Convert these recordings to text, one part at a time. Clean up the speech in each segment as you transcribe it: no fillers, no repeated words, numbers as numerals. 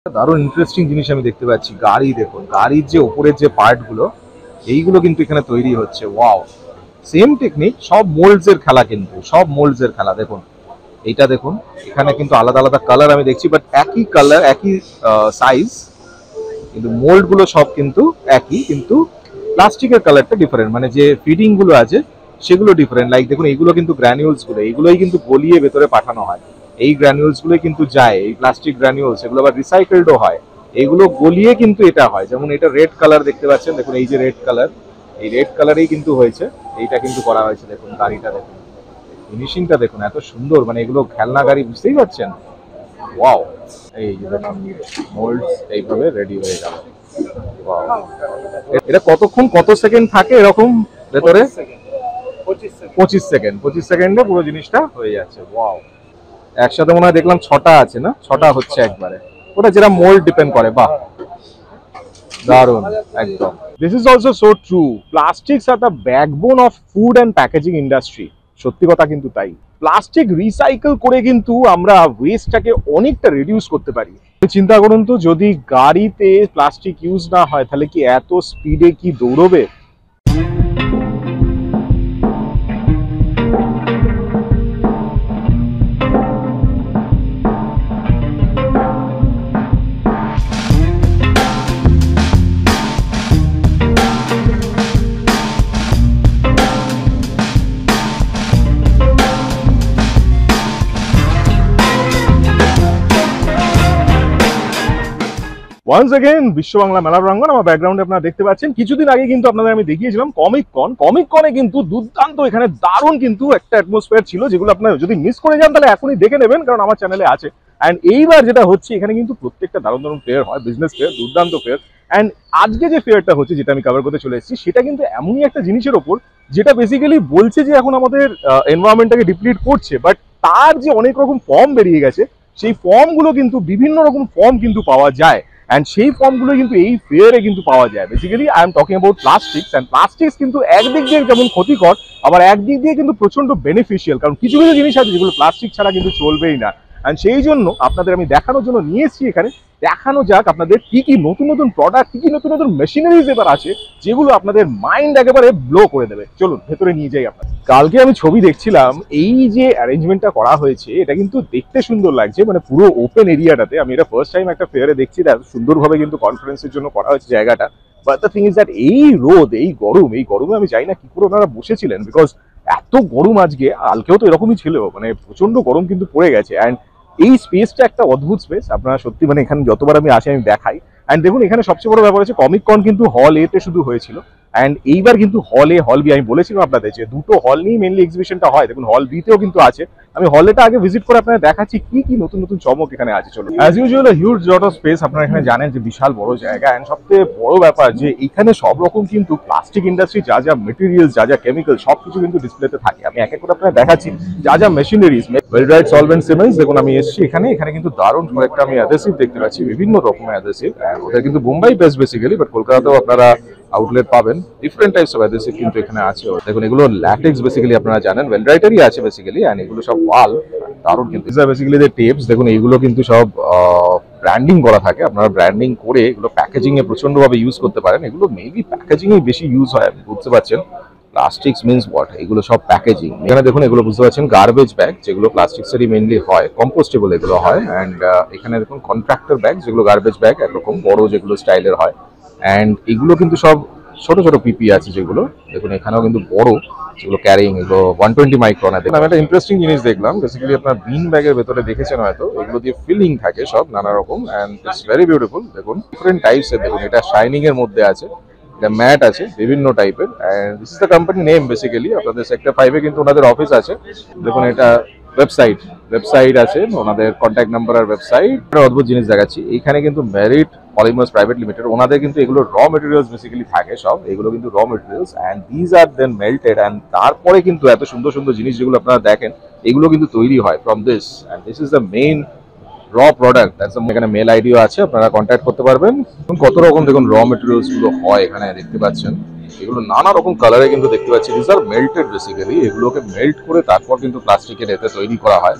দারুণ ইন্টারেস্টিং জিনিস আমি দেখতে পাচ্ছি। গাড়ি দেখুন, গাড়ির যে উপরের যে পার্ট গুলো এইগুলো কিন্তু এখানে তৈরি হচ্ছে। ওয়াও, সেম টেকনিক, সব মোল্ডস এর খেলা, কিন্তু সব মোল্ডস এর খেলা। দেখুন এইটা দেখুন, এখানে কিন্তু আলাদা আলাদা কালার আমি দেখছি, বাট একই কালার একই সাইজ, কিন্তু মোল্ড গুলো সব কিন্তু একই, কিন্তু প্লাস্টিকের কালারটা ডিফারেন্ট, মানে যে ফিডিং গুলো আছে সেগুলো ডিফারেন্ট। লাইক দেখুন এইগুলো কিন্তু গ্র্যানিউলস গুলো, এইগুলোই কিন্তু গলিয়ে ভেতরে পাঠানো হয়। এই গ্র্যানিউলস গুলোই কিন্তু যায়, এই প্লাস্টিক গ্র্যানিউলস, এগুলো আবার রিসাইকেলডও হয়। এগুলো গলিয়ে কিন্তু এটা হয়। যেমন এটা রেড কালার দেখতে পাচ্ছেন, দেখুন এই যে রেড কালার, এই রেড কালারেই কিন্তু হয়েছে, এইটা কিন্তু করা হয়েছে। দেখুন গাড়িটা দেখুন, ফিনিশিংটা দেখুন এত সুন্দর, মানে এগুলো খেলনা গাড়ি, বুঝতেই পারছেন। ওয়াও, এই যে দেখুন মোল্ডস এইভাবে রেডি হয়ে গেল। Wow. এটা কতক্ষণ, কত সেকেন্ড থাকে এরকম ভেতরে? 25 সেকেন্ড, 25 সেকেন্ডে পুরো জিনিসটা হয়ে যাচ্ছে। ওয়াও, একসাথে মনে হয় দেখলাম 6টা আছে, না 6টা হচ্ছে একবারে। ওটা যেটা মোল্ড ডিপেন্ড করে। বাহ, দারুণ একদম। This is also so true, plastics are the backbone of food and packaging industry. সত্যি কথা কিন্তু তাই। প্লাস্টিক রিসাইকেল করে কিন্তু আমরা ওয়েস্টটাকে অনেকটা রিডিউস করতে পারি। চিন্তা করুন তো, যদি গাড়িতে প্লাস্টিক ইউজ না হয় তাহলে কি এত স্পিডে কি দৌড়বে? ওয়ান্স अगेन বিশ্ব বাংলা মেলা প্রাঙ্গণ, আমার ব্যাকগ্রাউন্ডে আপনারা দেখতে পাচ্ছেন। কিছুদিন আগে কিন্তু আপনাদের আমি দেখিয়েছিলাম কমিক কনে কিন্তু দুর্দান্ত, এখানে দারুণ কিন্তু একটা অ্যাটমসফিয়ার ছিল, যেগুলো আপনারা যদি মিস করে যান তাহলে এখনই দেখে নেবেন, কারণ আমার চ্যানেলে আছে। অ্যান্ড এইবার যেটা হচ্ছে, এখানে কিন্তু প্রত্যেকটা দারুণ দারুণ ফেয়ার হয়, বিজনেস ফেয়ার, দুর্দান্ত ফেয়ার। অ্যান্ড আজকে যে ফেয়ারটা হচ্ছে, যেটা আমি কভার করতে চলে এসেছি, সেটা কিন্তু এমনই একটা জিনিসের ওপর যেটা বেসিক্যালি বলছে যে এখন আমাদের এনভায়রনমেন্টটাকে ডিপ্লিট করছে, বাট তার যে অনেক রকম ফর্ম বেরিয়ে গেছে, সেই ফর্মগুলো কিন্তু বিভিন্ন রকম ফর্ম কিন্তু পাওয়া যায়। অ্যান্ড সেই ফর্মগুলো কিন্তু এই ফেয়ারে কিন্তু পাওয়া যায়। Basically I am talking about plastics. And plastics কিন্তু একদিক দিয়ে যেমন ক্ষতিকর, আবার একদিক দিয়ে কিন্তু প্রচন্ড বেনিফিশিয়াল, কারণ কিছু কিছু জিনিস আছে যেগুলো প্লাস্টিক ছাড়া কিন্তু চলবেই না। অ্যান্ড সেই জন্য আপনাদের আমি দেখানোর জন্য নিয়ে এসেছি এখানে। দেখানো যাক আপনাদের কি কি নতুন নতুন প্রোডাক্ট, কি কি নতুন নতুন মেশিনারিজ এবার আছে, যেগুলো আপনাদের মাইন্ড একেবারে ব্লো করে দেবে। চলুন ভেতরে নিয়ে যাই আপনাদের। কালকে আমি ছবি দেখছিলাম, এই যে অ্যারেঞ্জমেন্টটা করা হয়েছে এটা কিন্তু দেখতে সুন্দর লাগছে, মানে পুরো ওপেন এরিয়াটাতে। আমি এটা ফার্স্ট টাইম একটা ফেয়ারে দেখছি, এত সুন্দরভাবে কিন্তু কনফারেন্সের জন্য করা হয়েছে জায়গাটা। But the thing is that এই রোদ, এই গরমে আমি জানি না কি করে ওনারা বসেছিলেন, বিকজ এত গরম আজকে। কালকেও তো এরকমই ছিল, মানে প্রচন্ড গরম কিন্তু পড়ে গেছে। অ্যান্ড এই স্পেসটা একটা অদ্ভুত স্পেস, আপনারা সত্যি, মানে এখানে যতবার আমি আসি আমি দেখাই। অ্যান্ড দেখুন এখানে সবচেয়ে বড় ব্যাপার হচ্ছে, কমিক কন কিন্তু হল এতে শুধু হয়েছিল, অ্যান্ড এইবার কিন্তু হল এ, হল বি, আমি বলেছিলাম আপনাদের যে দুটো হল নিয়ে মেনলি এক্সিবিশনটা হয়। দেখুন হল বি তেও কিন্তু আছে। আমি হলেটা আগে ভিজিট করে আপনাদের দেখাচ্ছি কি কি নতুন নতুন চমক এখানে আছে। চলো, as usual huge lot of speech, আপনারা এখানে জানেন যে বিশাল বড় জায়গা। অ্যান্ড সবথেকে বড় ব্যাপার যে এখানে সব রকম কিন্তু প্লাস্টিক ইন্ডাস্ট্রি যা যা মেটেরিয়ালস, যা যা কেমিক্যাল, সবকিছু কিন্তু ডিসপ্লেতে থাকে। আমি এক এক করে আপনাদের দেখাচ্ছি যা যা মেশিনারিজ, ওয়েলরাইট সলভেন্ট সিমেন্টস। দেখুন আমি এসেছি এখানে, এখানে কিন্তু দারুণ কয়েকটা আমি অ্যাডহেসিভ দেখতে পাচ্ছি, বিভিন্ন রকমের অ্যাডহেসিভ। ওটা কিন্তু মুম্বাই বেস্ট বেসিক্যালি, বাট কলকাতাতেও আপনারা আউটলেট পাবেন। ডিফারেন্ট টাইপস অফ অ্যাডহেসিভ কিন্তু এখানে আছে। দেখুন এগুলো ল্যাটেক্স বেসিক্যালি, আপনারা জানেন ওয়েলরাইটারই আছে বেসিক্যালি। এন্ড এগুলো সব ওয়াল, দারুণ কিন্তু বেসিক্যালি যে টেপস। দেখুন এইগুলো কিন্তু সব ব্র্যান্ডিং করা থাকে, আপনারা ব্র্যান্ডিং করে এগুলো প্যাকেজিং এ প্রচন্ড ভাবে ইউজ করতে পারেন। এগুলো মেবি প্যাকেজিং এ বেশি ইউজ হয়, বুঝতে পারছেন। প্লাস্টিক্স মিন্স হোয়াট, এগুলো সব প্যাকেজিং। এখানে দেখুন এগুলো বুঝতে পারছেন গার্বেজ ব্যাগ, যেগুলো প্লাস্টিক্সেরই মেনলি হয়, কম্পোস্টেবল এগুলো হয়। অ্যান্ড এখানে দেখুন কন্ট্রাক্টর ব্যাগ, যেগুলো গার্বেজ ব্যাগ একরকম বড়, যেগুলো স্টাইলের হয়। অ্যান্ড এগুলো কিন্তু সব ছোট ছোট পিপি আছে যেগুলো, দেখুন এখানেও কিন্তু বড়, যেগুলো ক্যারিং, এগুলো 120 মাইক্রন। আমি একটা ইন্টারেস্টিং জিনিস দেখলাম, বেসিক্যালি আপনার বিন ব্যাগের ভেতরে দেখেছেন হয়তো, এগুলো দিয়ে ফিলিং থাকে সব নানা রকম। And it's very beautiful. দেখুন ডিফারেন্ট টাইপস এর, দেখুন এটা শাইনিং এর মধ্যে আছে, এটা ম্যাট আছে বিভিন্ন টাইপের। And this is the company name basically. আপনাদের সেক্টর 5 এ কিন্তু ওনাদের অফিস আছে। দেখুন এটা ওয়েবসাইট আছে, ওনাদের কন্ট্যাক্ট নাম্বার আর ওয়েবসাইট। অদ্ভুত জিনিস দেখাচ্ছি, এখানে কিন্তু মেরিট পলিমার্স প্রাইভেট লিমিটেড, ওনাদের কিন্তু এগুলো র মেটেরিয়ালস বেসিক্যালি থাকে সব, এগুলো কিন্তু raw materials. And these are then melted, and তারপরে কিন্তু এত সুন্দর সুন্দর জিনিস যেগুলো আপনারা দেখেন, এগুলো কিন্তু তৈরি হয় from this. And this is the main র প্রোডাক্ট। এখানে মেল আইডিও আছে, আপনারা কন্ট্যাক্ট করতে পারবেন। কত রকম দেখুন র মেটেরিয়ালস গুলো হয় এখানে, দেখতে পাচ্ছেন এগুলো নানা রকম কালারে কিন্তু দেখতে পাচ্ছি। দিস আর মেল্টেড বেসিক্যালি, এগুলোকে মেল্ট করে তারপর কিন্তু প্লাস্টিকের এতে তৈরি করা হয়।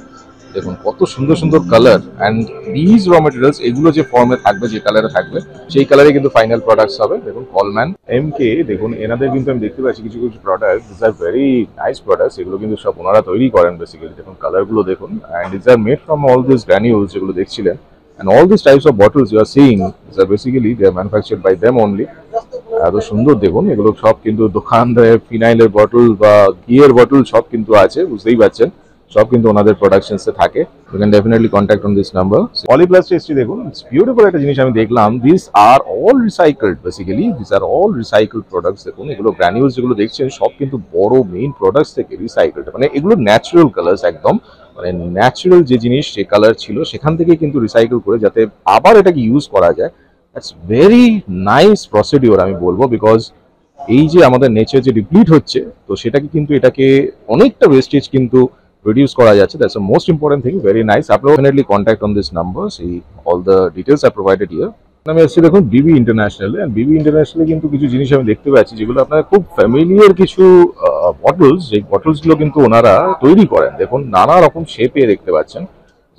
দেখুন কত সুন্দর সুন্দর colour and these raw materials এগুলো যে ফর্মে থাকবে, যে কালারে থাকবে সেই কালারে কিন্তু ফাইনাল প্রোডাক্টস হবে। দেখুন কলম্যান এমকে, দেখুন এনাদের কিন্তু আমি দেখতে পাচ্ছি কিছু কিছু product, this R very nice products, এগুলো কিন্তু সব ওনারা তৈরি করেন বেসিক্যালি। দেখুন কালারগুলো দেখুন, and this are made from all this granules যেগুলো দেখছিলেন, and all these types of bottles you are seeing, these are basically they are manufactured by them only। এত সুন্দর দেখুন, এগুলো সব কিন্তু দোকানদারের ফিনাইলের বটল বা ঘিয়ের বটল সব কিন্তু আছে, বুঝতেই পারছেন সব কিন্তু ওনাদের প্রোডাকশনস এ থাকে। You can definitely contact on this number. Polyplastic দেখুন, ইটস বিউটিফুল একটা জিনিস আমি দেখলাম, this are all recycled, basically this are all recycled products. দেখুন এগুলো গ্র্যানিউলস যেগুলো দেখছেন সব কিন্তু বড় মেইন প্রোডাক্টস থেকে রিসাইকেলড, মানে এগুলো ন্যাচারাল কালার্স একদম, মানে ন্যাচারাল যে জিনিস যে কালার ছিল সেখান থেকে কিন্তু রিসাইকেল করে যাতে আবার এটাকে ইউজ করা যায়। দ্যাটস ভেরি নাইস প্রসিডিওর আমি বলবো, বিকজ এই যে আমাদের নেচার যে ডিপ্লিট হচ্ছে, তো সেটাকে কিন্তু এটাকে অনেকটা ওয়েস্টেজ কিন্তু রিডিউস করা যাচ্ছে। That's the most important thing, very nice. আপনারা definitely contact on this number, সেই all the details are provided here. আমি আসছি দেখুন বিবি ইন্টারন্যাশনাল, এন্ড বিবি ইন্টারন্যাশনালে কিন্তু কিছু জিনিস আমি দেখতে পাচ্ছি যেগুলো আপনার খুব ফ্যামিলিয়ার কিছু বটলস, যে বটলসগুলো কিন্তু ওনারা তৈরি করেন। দেখুন নানা রকম শেপে দেখতে পাচ্ছেন,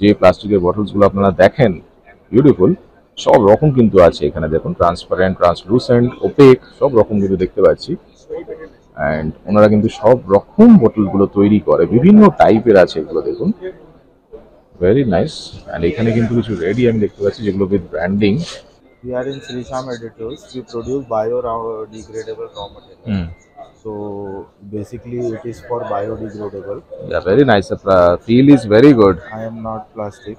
যে প্লাস্টিকের বটলসগুলো আপনারা দেখেন বিউটিফুল, সব রকম কিন্তু আছে এখানে। দেখুন ট্রান্সপারেন্ট, ট্রান্সলুসেন্ট, ওপেক সব রকম কিন্তু দেখতে পাচ্ছি, অ্যান্ড ওনারা কিন্তু সব রকম বোতলগুলো তৈরি করে, বিভিন্ন টাইপের আছে এগুলো দেখুন, ভেরি নাইস। অ্যান্ড এখানে কিন্তু কিছু রেডি আমি দেখতে পাচ্ছি যেগুলো with branding. We are in Sri Sham Editors. We produce biodegradable raw material. So basically, it is for biodegradable. Yeah, very nice. The feel is very good. I am not plastic,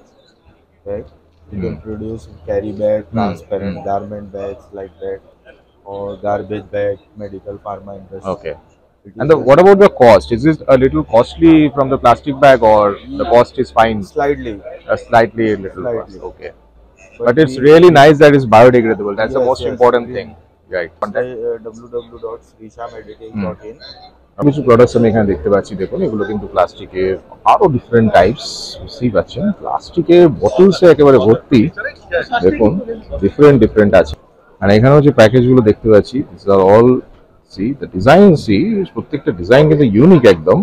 right? You can produce carry bag, transparent garment bags like that, or garbage bag, medical pharma industry. Okay. And what about the cost? Is it a little costly from the plastic bag, or the cost is fine? Slightly. Slightly a little Slightly. cost. Okay. But it's really nice that it's biodegradable. That's the Yes, most yes. important thing. Right. www.srishamediting.in. কিছু products আমি এখানে দেখতে পাচ্ছি, দেখুন এগুলো কিন্তু প্লাস্টিকের আরো ডিফারেন্ট টাইপস, বুঝতেই পারছেন প্লাস্টিকের বোতলসে একেবারে ভর্তি। দেখুন ডিফারেন্ট ডিফারেন্ট আছে, আর এখানেও যে প্যাকেজগুলো দেখতে পাচ্ছি, this are all see the design, see প্রত্যেকটা ডিজাইন কিন্তু ইউনিক একদম।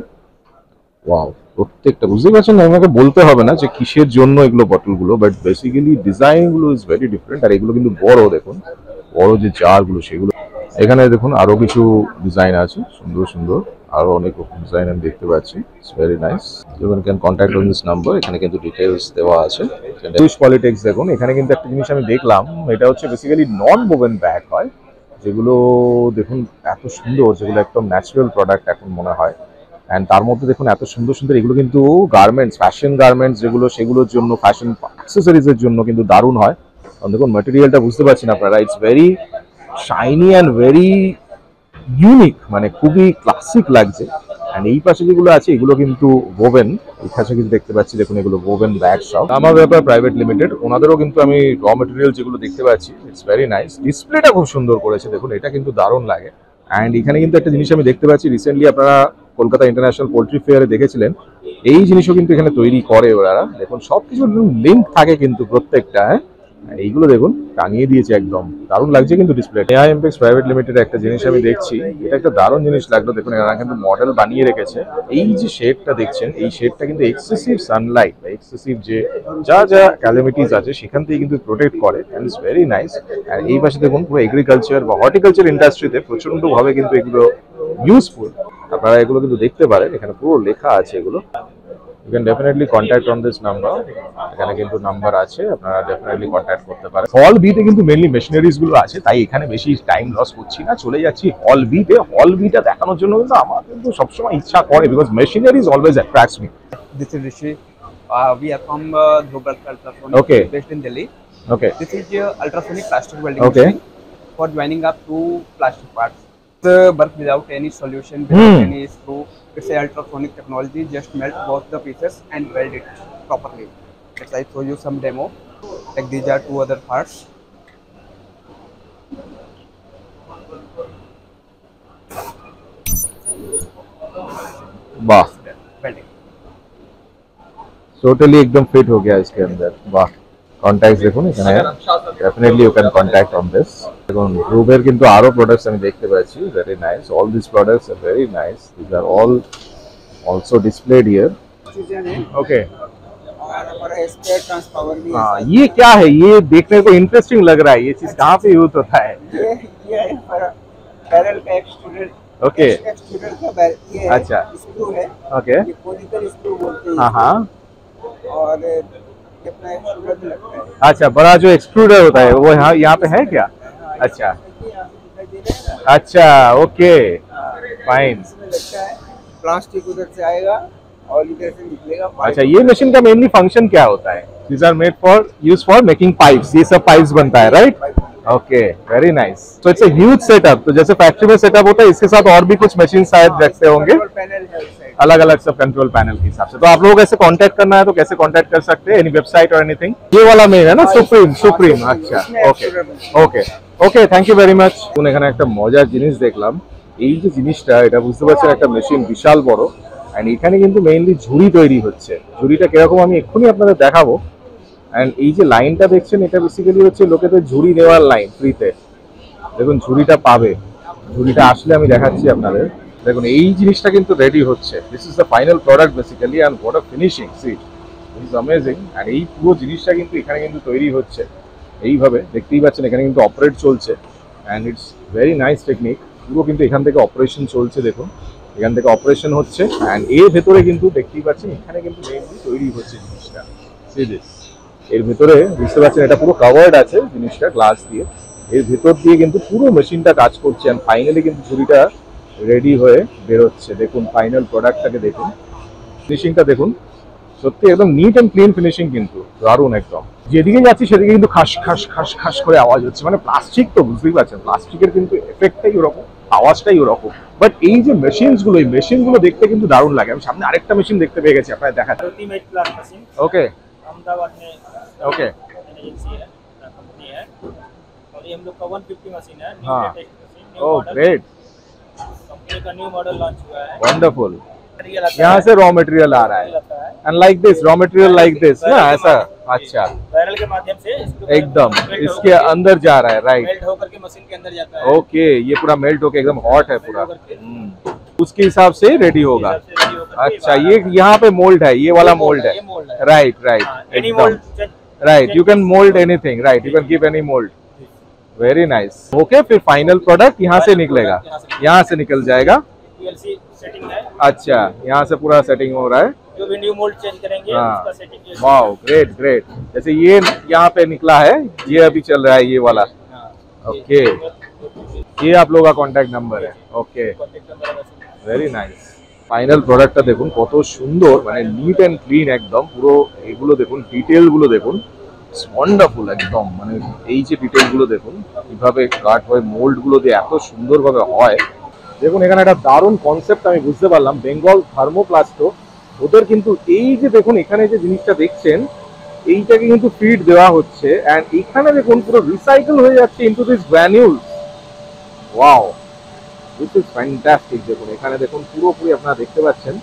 ওয়াও, প্রত্যেকটা বুঝতেই পারছেন, আমাকে বলতে হবে না যে কিসের জন্য এগুলো বটলগুলো, বাট বেসিক্যালি ডিজাইনগুলো ইজ ভেরি ডিফারেন্ট। আর এগুলো কিন্তু বড়, দেখুন বড় যে জারগুলো সেগুলো। এখানে দেখুন আরো কিছু ডিজাইন আছে সুন্দর সুন্দর, আরো অনেক রকম ডিজাইন আমি দেখতে পাচ্ছি, it's very nice. You can contact on this number, এখানে কিন্তু ডিটেইলস দেওয়া আছে। সুইস পলিটেক্স দেখুন, এখানে কিন্তু একটা জিনিস আমি দেখলাম, এটা হচ্ছে বেসিক্যালি নন ওভেন ব্যাগ হয়, যেগুলো দেখুন এত সুন্দর, যেগুলো একদম ন্যাচারাল প্রোডাক্ট এখন মনে হয়। অ্যান্ড তার মধ্যে দেখুন এত সুন্দর সুন্দর, এগুলো কিন্তু গার্মেন্টস, ফ্যাশন গার্মেন্টস যেগুলো, সেগুলোর জন্য, ফ্যাশন অ্যাক্সেসরিজের জন্য কিন্তু দারুণ হয়। দেখুন ম্যাটেরিয়ালটা বুঝতে পারছেন আপনারা, it's very shiny and very unique, মানে খুবই ক্লাসিক লাগছে। অ্যান্ড এই পাশে যেগুলো আছে এগুলো কিন্তু ওভেন, এই পাশে কিন্তু দেখতে পাচ্ছি দেখুন এগুলো ওভেন ব্যাগ সব। আমার ব্যাপার প্রাইভেট লিমিটেড, ওনাদেরও কিন্তু আমি র মেটেরিয়াল যেগুলো দেখতে পাচ্ছি, ইটস ভেরি নাইস। ডিসপ্লেটা খুব সুন্দর করেছে দেখুন, এটা কিন্তু দারুণ লাগে। অ্যান্ড এখানে কিন্তু একটা জিনিস আমি দেখতে পাচ্ছি, রিসেন্টলি আপনারা কলকাতা ইন্টারন্যাশনাল পোল্ট্রি ফেয়ারে দেখেছিলেন, এই জিনিসও কিন্তু এখানে তৈরি করে ওরা। দেখুন সবকিছুর লিঙ্ক থাকে কিন্তু প্রত্যেকটা, হ্যাঁ এইগুলো দেখুন টাঙিয়ে দিয়েছে একদম, দারুণ লাগছে কিন্তু ডিসপ্লে। এআই এমপেক্স প্রাইভেট লিমিটেড একটা জিনিস আমি দেখছি, এটা একটা দারুণ জিনিস লাগলো। দেখুন এরা কিন্তু মডেল বানিয়ে রেখেছে, এই যে শেডটা দেখছেন, এই শেডটা কিন্তু এক্সেসিভ সানলাইট বা এক্সেসিভ যে যা যা ক্যালামিটিস আছে সেখান থেকে কিন্তু প্রোটেক্ট করে, এন্ড ইটস ভেরি নাইস। আর এই পাশে দেখুন পুরো এগ্রিকালচার বা হর্টিকালচার ইন্ডাস্ট্রিতে প্রচন্ড ভাবে কিন্তু এগুলো ইউজফুল, আপনারা এগুলো কিন্তু দেখতে পারেন, এখানে পুরো লেখা আছে এগুলো। You can definitely contact on this number, এখানে কিন্তু নাম্বার আছে, আপনারা ডেফিনেটলি কন্ট্যাক্ট করতে পারেন। হল বি তে কিন্তু মেইনলি মেশিনারিজ গুলো আছে, তাই এখানে বেশি টাইম লস করছি না, চলে যাচ্ছি হল বি তে। হল বিটা দেখানোর জন্য কিন্তু আমার কিন্তু সবসময় ইচ্ছা করে, because machineries always attracts me. This is Rishi. We are from Global Ultrasonic, Okay. based in Delhi. Okay. This is ultrasonic plastic welding Okay. machine for joining up two plastic parts. Work without any solution, without any screw. It's a ultrasonic technology. Just melt both the pieces and weld it properly. Let's I show you some demo. Like these are two other parts. वाह, Welding. Totally एकदम fit हो गया इसके अंदर। वाह, contact দেখুন এখানে, definitely you can contact on this. দেখুন গ্রুপের কিন্তু আরো প্রোডাক্টস আমি দেখতে পাচ্ছি, very nice. All this products are very nice, this are all also displayed here. Okay, और हमारा स्पेयर ट्रांसपावर भी है हाँ, साथ ये क्या है? ये देखने को इंटरेस्टिंग लग रहा है। ये चीज कहाँ पे यूज होता है? ये है हमारा बैरल का एक्सट्रूडर ओके, एक्सट्रूडर का बैरल ये है, अच्छा। स्क्रू है, ओके, ये कोनिकल स्क्रू बोलते हैं हाँ इसको। हाँ, और ये अपना एक्सट्रूडर भी लगता है। अच्छा, बड़ा जो एक्सट्रूडर होता है वो यहाँ पे है क्या? अच्छा देखिए यहाँ पे दिखाई दे रहा है ना? अच्छा, ओके, फाइन। इसमें लगता है प्लास्टिक उधर से आएगा और इधर से निकलेगा pipe। अच्छा, ये मशीन का मेनली फंक्शन क्या होता है? These are made for use for making pipes. ये सब पाइप्स बनता है, राइट? Okay, very nice. तो इट्स अ ह्यूज सेटअप। तो जैसे फैक्ट्री में सेटअप होता है, इसके साथ और भी कुछ मशीन शायद रखते होंगे, कंट्रोल पैनल है उस साइड। अलग अलग सब कंट्रोल पैनल के हिसाब से। तो आप लोगों को ऐसे कांटेक्ट करना है तो कैसे कांटेक्ट कर सकते हैं? एनी वेबसाइट और एनीथिंग? ये वाला मेन है ना, सुप्रीम? सुप्रीम, अच्छा, okay okay okay, thank you very much. এখন এখানে একটা মজার জিনিস দেখলাম। এই যে জিনিসটা, এটা বুঝতে পারছেন একটা মেশিন বিশাল বড়, এন্ড এখানে কিন্তু মেইনলি ঝুড়ি তৈরি হচ্ছে। ঝুড়িটা কিরকম আমি এক্ষুনি আপনাদের দেখাবো। এন্ড এই যে লাইনটা দেখছেন, এটা বেসিক্যালি হচ্ছে লোকেদের ঝুড়ি নেওয়ার লাইন, ফ্রিতে। দেখুন ঝুড়িটা পাবে, ঝুড়িটা আসলে আমি দেখাচ্ছি আপনাদের। দেখুন এই জিনিসটা কিন্তু রেডি হচ্ছে। This is the final product basically, and what a finishing, see this is amazing. আর এই পুরো জিনিসটা কিন্তু এখানে কিন্তু তৈরি হচ্ছে এইভাবে, দেখতেই পাচ্ছেন এখানে কিন্তু অপারেট চলছে, and it's very nice technique. পুরো কিন্তু এখান থেকে অপারেশন চলছে, দেখুন এখান থেকে অপারেশন হচ্ছে, অ্যান্ড এর ভেতরে কিন্তু দেখতেই পাচ্ছেন এখানে কিন্তু মেইনলি তৈরি হচ্ছে জিনিসটা। সি দিস, এর ভেতরে বুঝতে পারছেন এটা পুরো কাভার্ড আছে জিনিসটা গ্লাস দিয়ে। এর ভেতর দিয়ে কিন্তু পুরো মেশিনটা কাজ করছে, অ্যান্ড ফাইনালি কিন্তু ঝুড়িটা রেডি হয়ে বেরোচ্ছে। দেখুন ফাইনাল প্রোডাক্টটাকে দেখুন, ফিনিশিংটা দেখুন, সত্যি একদম নিট এন্ড ক্লিন ফিনিশিং, কিন্তু দারুণ একদম। যেদিকে যাচ্ছি সেদিকে কিন্তু খাস খাস খাস খাস করে আওয়াজ হচ্ছে। মানে প্লাস্টিক তো বুঝতেই পারছেন, প্লাস্টিকের কিন্তু এফেক্টটাই ওরকম, আওয়াজটাই ওরকম। বাট এই যে মেশিনসগুলো, এই মেশিনগুলো দেখতে কিন্তু দারুণ লাগে। আমি সামনে আরেকটা মেশিন দেখতে পেয়ে গেছি, আপনারা দেখাচ্ছি। अल्टीमेट प्लांट मशीन ওকে अहमदाबाद में ओके, एजेंसी है, कंपनी है, और ये हम लोग का 150 मशीन है, न्यू हाँ। लेटेस्ट मशीन, न्यू ओह मॉडल। ग्रेट, कंपनी का न्यू मॉडल लॉन्च हुआ है। वंडरफुल। मटेरियल आता यहाँ है, से रॉ मटेरियल आ रहा है, आता है and like this raw material like this ना, ऐसा? अच्छा, बैरल के माध्यम से एकदम इसके अंदर जा रहा है, राइट? मेल्ट होकर के मशीन के अंदर जाता है। ओके, ये पूरा मेल्ट होके एकदम हॉट है पूरा, उसके हिसाब से रेडी होगा। हिसाब से ready होकर के अच्छा, बाहर ये यहाँ पे मोल्ड है, ये वाला मोल्ड है, ये मोल्ड है। राइट राइट, एनी एकदम mould right. You can mould anything, right? You can give any mould, very nice. Okay, फिर फाइनल प्रोडक्ट यहाँ से निकलेगा, यहाँ से निकल जाएगा। पीएलसी सेटिंग है, अच्छा, यहाँ से पूरा सेटिंग हो रहा है। जो भी न्यू मोल्ड चेंज करेंगे हाँ। उसका सेटिंग वाओ, ग्रेट ग्रेट। जैसे ये यहाँ पे निकला है, ये अभी चल रहा है ये वाला। ओके, ये आप लोगों का कॉन्टैक्ट नंबर है। Okay, very nice. ফাইনাল প্রোডাক্টটা দেখুন কত সুন্দর, মানে নিট এন্ড ক্লিন একদম। পুরো এগুলো দেখুন, ডিটেল গুলো দেখুন, ওয়ান্ডারফুল একদম। মানে এই যে ডিটেল গুলো দেখুন, কিভাবে কাট হয়, মোল্ড গুলো দিয়ে এত সুন্দরভাবে হয়। দেখুন এখানে একটা দারুণ কনসেপ্ট আমি বুঝতে পারলাম, বেঙ্গল থার্মোপ্লাস্টো ওদের কিন্তু এই যে দেখুন এখানে যে জিনিসটা দেখছেন, এইটাকে কিন্তু ফিড দেওয়া হচ্ছে, এন্ড এখানে দেখুন পুরো রিসাইকেল হয়ে যাচ্ছে into this granules. Wow, this is fantastic. দেখুন এখানে দেখুন পুরোপুরি আপনারা দেখতে পাচ্ছেন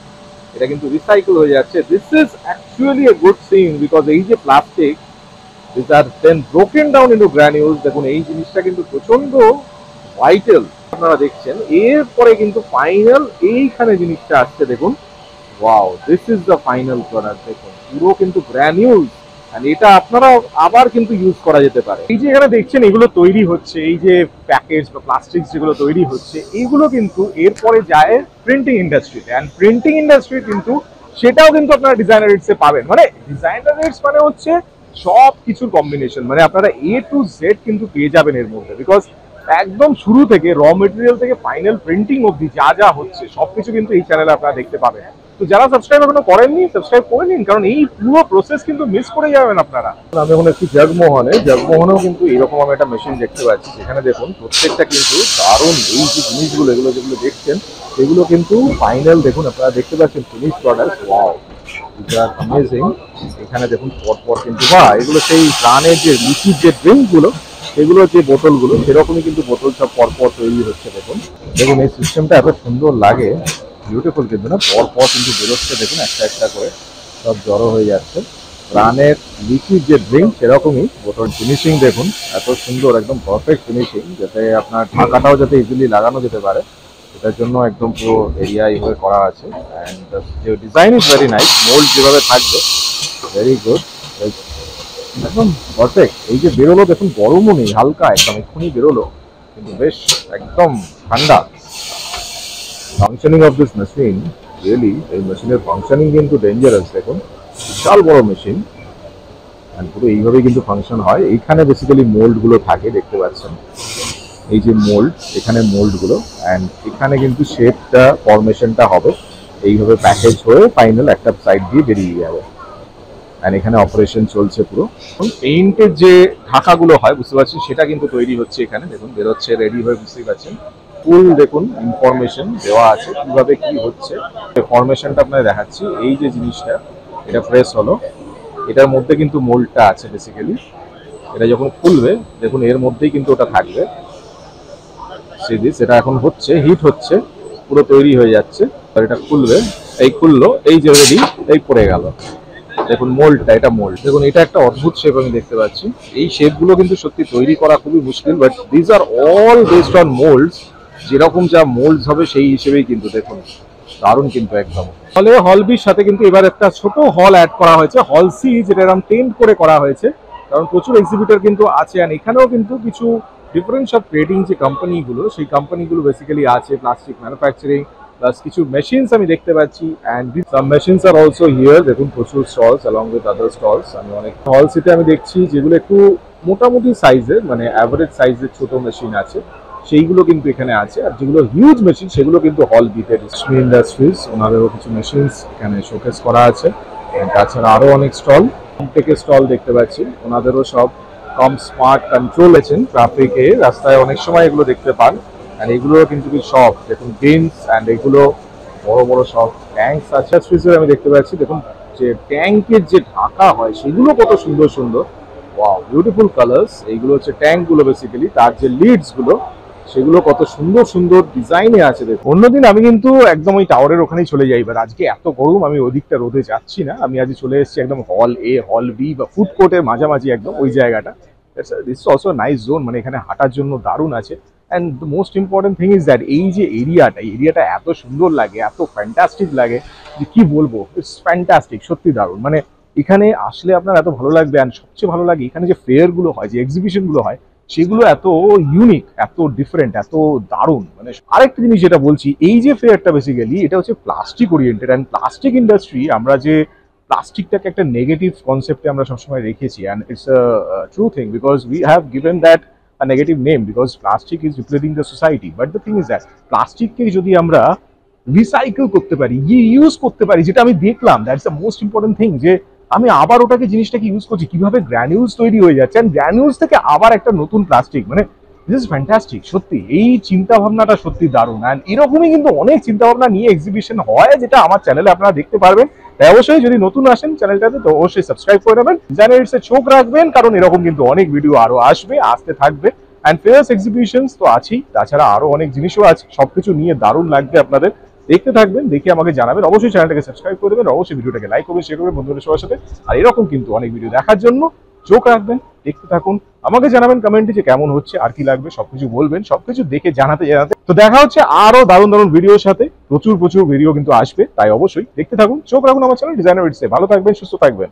এটা কিন্তু রিসাইকেল হয়ে যাচ্ছে। This is actually a good scene, because এই যে plastic this are then broken down into granules. দেখুন এই জিনিসটা কিন্তু প্রচন্ড ভাইটাল, আপনারা দেখছেন। এরপরে কিন্তু ফাইনাল এইখানে জিনিসটা আসছে, দেখুন wow, this is the final product. দেখুন পুরো কিন্তু গ্র্যানিউলস, আর এটা আপনারা আবার কিন্তু ইউজ করা যেতে পারে। এই যে এখানে দেখছেন এগুলো তৈরি হচ্ছে, এই যে প্যাকেজ বা প্লাস্টিক যেগুলো তৈরি হচ্ছে, এইগুলো কিন্তু এরপরে যায় প্রিন্টিং ইন্ডাস্ট্রিতে, এন্ড প্রিন্টিং ইন্ডাস্ট্রি কিন্তু সেটাও কিন্তু আপনারা ডিজাইনার রেটসে পাবেন। মানে ডিজাইনার রেটস মানে হচ্ছে সব কিছুর কম্বিনেশন, মানে আপনারা এ টু জেড কিন্তু পেয়ে যাবেন এর মধ্যে, বিকজ একদম শুরু থেকে র মেটেরিয়াল থেকে ফাইনাল প্রিন্টিং অবধি যা যা হচ্ছে সবকিছু কিন্তু এই চ্যানেলে আপনারা দেখতে পাবেন। তো যারা সাবস্ক্রাইব এখনো করেননি, সাবস্ক্রাইব করে নিন, কারণ এই পুরো প্রসেস কিন্তু মিস করে যাবেন আপনারা। আমি এখন একটু জগমোহনেও কিন্তু এরকম আমি একটা মেশিন দেখতে পাচ্ছি, যেখানে দেখুন প্রত্যেকটা কিন্তু দারুণ। এই যে জিনিসগুলো এগুলো যেগুলো দেখছেন এগুলো কিন্তু ফাইনাল, দেখুন আপনারা দেখতে পাচ্ছেন ফিনিশ প্রোডাক্ট। ওয়াও, এটা অ্যামেজিং। এখানে দেখুন পরপর কিন্তু এগুলো সেই প্রাণের যে লিকুইড যে ড্রিঙ্কগুলো, সেগুলো যে বোতলগুলো সেরকমই কিন্তু বোতল সব পরপর তৈরি হচ্ছে। দেখুন দেখুন এই সিস্টেমটা এত সুন্দর লাগে, বিউটিফুল কিন্তু না, পরপর কিন্তু বেরোচ্ছে। দেখুন একটা একটা করে সব জড়ো হয়ে যাচ্ছে। প্রাণের লিকুইড যে ড্রিঙ্ক সেরকমই বোতল। ফিনিশিং দেখুন এত সুন্দর, একদম পারফেক্ট ফিনিশিং, যাতে আপনার ঢাকাটাও যাতে ইজিলি লাগানো যেতে পারে, এটার জন্য একদম পুরো এরিয়া এইভাবে করা আছে। অ্যান্ড যে design is very nice, mould যেভাবে থাকবে ভেরি গুড, একদম পারফেক্ট। এই যে বেরোলো দেখুন, গরমও নেই, হালকা একদম এক্ষুনি বেরোলো, কিন্তু বেশ একদম ঠান্ডা। Functioning of this machine, really এই মেশিনের ফাংশনিং কিন্তু ডেঞ্জারাস। দেখুন বিশাল বড় মেশিন, পুরো এইভাবেই কিন্তু ফাংশন হয়। এইখানে বেসিক্যালি মোল্ড গুলো থাকে, দেখতে পাচ্ছেন এই যে মোল্ড, এখানে মোল্ড গুলো, অ্যান্ড এখানে কিন্তু শেপটা ফরমেশনটা হবে, এইভাবে প্যাকেজ হয়ে ফাইনাল একটা সাইড দিয়ে বেরিয়ে যাবে। অ্যান্ড এখানে অপারেশন চলছে পুরো। পেইন্টের যে ঢাকাগুলো হয় বুঝতে পারছেন, সেটা কিন্তু তৈরি হচ্ছে এখানে। দেখুন বেরোচ্ছে রেডি হয়ে, বুঝতেই পারছেন ফুল দেখুন ইনফরমেশন দেওয়া আছে কিভাবে কি হচ্ছে। ফরমেশনটা আপনাদের দেখাচ্ছি। এই যে জিনিসটা, এটা প্রেস হলো, এটার মধ্যে কিন্তু মোল্ডটা আছে বেসিক্যালি। এটা যখন খুলবে দেখুন এর মধ্যেই কিন্তু ওটা থাকবে। এটা এখন হচ্ছে, হিট হচ্ছে, পুরো তৈরি হয়ে যাচ্ছে। আর এটা খুলবে, এই খুললো, এই যে রেডি, এই পড়ে গেল। দেখুন মোল্ডটা, এটা মোল্ড দেখুন, এটা একটা অদ্ভুত শেপ আমি দেখতে পাচ্ছি। এই শেপগুলো কিন্তু সত্যি তৈরি করা খুবই মুশকিল, but these are all based on মোল্ডস। যেরকম যা মোল্ডস হবে সেই হিসেবেই কিন্তু দেখুন দারুণ কিন্তু একদম। ফলে হল বির সাথে কিন্তু এবার একটা ছোট হল অ্যাড করা হয়েছে, হল সি, যেটা এরকম টেন্ট করে করা হয়েছে, কারণ প্রচুর এক্সিবিটর কিন্তু আছে। আর এখানেও কিন্তু কিছু ডিফারেন্ট সব ট্রেডিং যে কোম্পানিগুলো, সেই কোম্পানিগুলো বেসিক্যালি আছে, প্লাস্টিক ম্যানুফ্যাকচারিং প্লাস কিছু মেশিনস আমি দেখতে পাচ্ছি। And some machines are also here. দেখুন প্রচুর stalls along with other stalls. আমি অনেক হল সিতে আমি দেখছি যেগুলো একটু মোটামুটি সাইজের, মানে অ্যাভারেজ সাইজের ছোট মেশিন আছে, সেইগুলো কিন্তু এখানে আছে। আর যেগুলো হিউজ মেশিন সেগুলো কিন্তু হল বিতে। রেশমি ইন্ডাস্ট্রিজ, ওনাদেরও কিছু মেশিনস এখানে শোকেস করা আছে। তাছাড়া আরো অনেক স্টল, থেকে স্টল দেখতে পাচ্ছি, ওনাদেরও সব কম স্মার্ট কন্ট্রোল আছেন ট্রাফিকে, রাস্তায় অনেক সময় এগুলো দেখতে পান। আর এগুলো কিন্তু সব দেখুন বিনস, অ্যান্ড এগুলো বড় বড় সব ট্যাঙ্কস আছে। ফ্রিজের আমি দেখতে পাচ্ছি, দেখুন যে ট্যাঙ্কের যে ঢাকা হয় সেগুলো কত সুন্দর সুন্দর, ওয়াও বিউটিফুল কালার্স। এইগুলো হচ্ছে ট্যাঙ্ক গুলো বেসিক্যালি, তার যে লিডস গুলো সেগুলো কত সুন্দর সুন্দর ডিজাইনে আছে। দেখুন অন্যদিন আমি কিন্তু একদম ওই টাওয়ারের ওখানেই চলে যাই, এবার আজকে এত গরম আমি ওদিকটা রোদে যাচ্ছি না। আমি আজ চলে এসেছি একদম হল এ, হল বি বা ফুড কোর্টের মাঝামাঝি একদম ওই জায়গাটা। দিস অলসো নাইস জোন, মানে এখানে হাঁটার জন্য দারুণ আছে। And the most important thing is that এই যে এরিয়াটা এত সুন্দর লাগে, এত ফ্যান্টাস্টিক লাগে যে কি বলবো, ইটস ফ্যান্টাস্টিক, সত্যি দারুণ। মানে এখানে আসলে আপনার এত ভালো লাগবে। অ্যান্ড সবচেয়ে ভালো লাগে এখানে যে ফেয়ার গুলো হয়, যে এক্সিবিশন গুলো হয়, সেগুলো এত ইউনিক, এত ডিফারেন্ট, এত দারুণ। মানে আরেকটা জিনিস যেটা বলছি, এই যে ফেয়ারটা বেসিক্যালি এটা হচ্ছে plastic oriented. And plastic industry, আমরা যে প্লাস্টিকটাকে একটা নেগেটিভ কনসেপ্টে আমরা সবসময় রেখেছি, and it's a true thing because we have given that a negative name because plastic is depleting the society. But the thing is that প্লাস্টিককে যদি আমরা রিসাইকেল করতে পারি, ইউজ করতে পারি, যেটা আমি দেখলাম, that's the most important thing, যে আমি আবার ওটাকে জিনিসটাকে ইউজ করছি, কিভাবে গ্র্যানিউলস তৈরি হয়ে যাচ্ছে, অ্যান্ড গ্র্যানিউলস থেকে আবার একটা নতুন প্লাস্টিক, মানে দিস ইজ ফ্যান্টাস্টিক। সত্যি এই চিন্তা ভাবনাটা সত্যি দারুণ। অ্যান্ড এরকমই কিন্তু অনেক চিন্তা ভাবনা নিয়ে এক্সিবিশন হয়, যেটা আমার চ্যানেলে আপনারা দেখতে পারবেন। তাই অবশ্যই যদি নতুন আসেন চ্যানেলটাতে, তো অবশ্যই সাবস্ক্রাইব করে নেবেন, চ্যানেলসে চোখ রাখবেন, কারণ এরকম কিন্তু অনেক ভিডিও আরো আসবে, আসতে থাকবে। অ্যান্ড ফেয়ার্স এক্সিবিশনস তো আছেই, তাছাড়া আরো অনেক জিনিসও আছে, সবকিছু নিয়ে দারুণ লাগবে আপনাদের। দেখতে থাকবেন, দেখে আমাকে জানাবেন। অবশ্যই চ্যানেলটাকে সাবস্ক্রাইব করে দেবেন, অবশ্যই ভিডিওটাকে লাইক করবেন, শেয়ার করবেন বন্ধুদের সবার সাথে। আর এরকম কিন্তু অনেক ভিডিও দেখার জন্য চোখ রাখবেন, দেখতে থাকুন, আমাকে জানাবেন কমেন্টে যে কেমন হচ্ছে, আর কি লাগবে সবকিছু বলবেন, সবকিছু দেখে জানাতে। তো দেখা হচ্ছে আরো দারুণ দারুণ ভিডিওর সাথে, প্রচুর ভিডিও কিন্তু আসবে, তাই অবশ্যই দেখতে থাকুন, চোখ রাখুন আমার চ্যানেল ডিজাইনার ইটসে। ভালো থাকবেন, সুস্থ থাকবেন।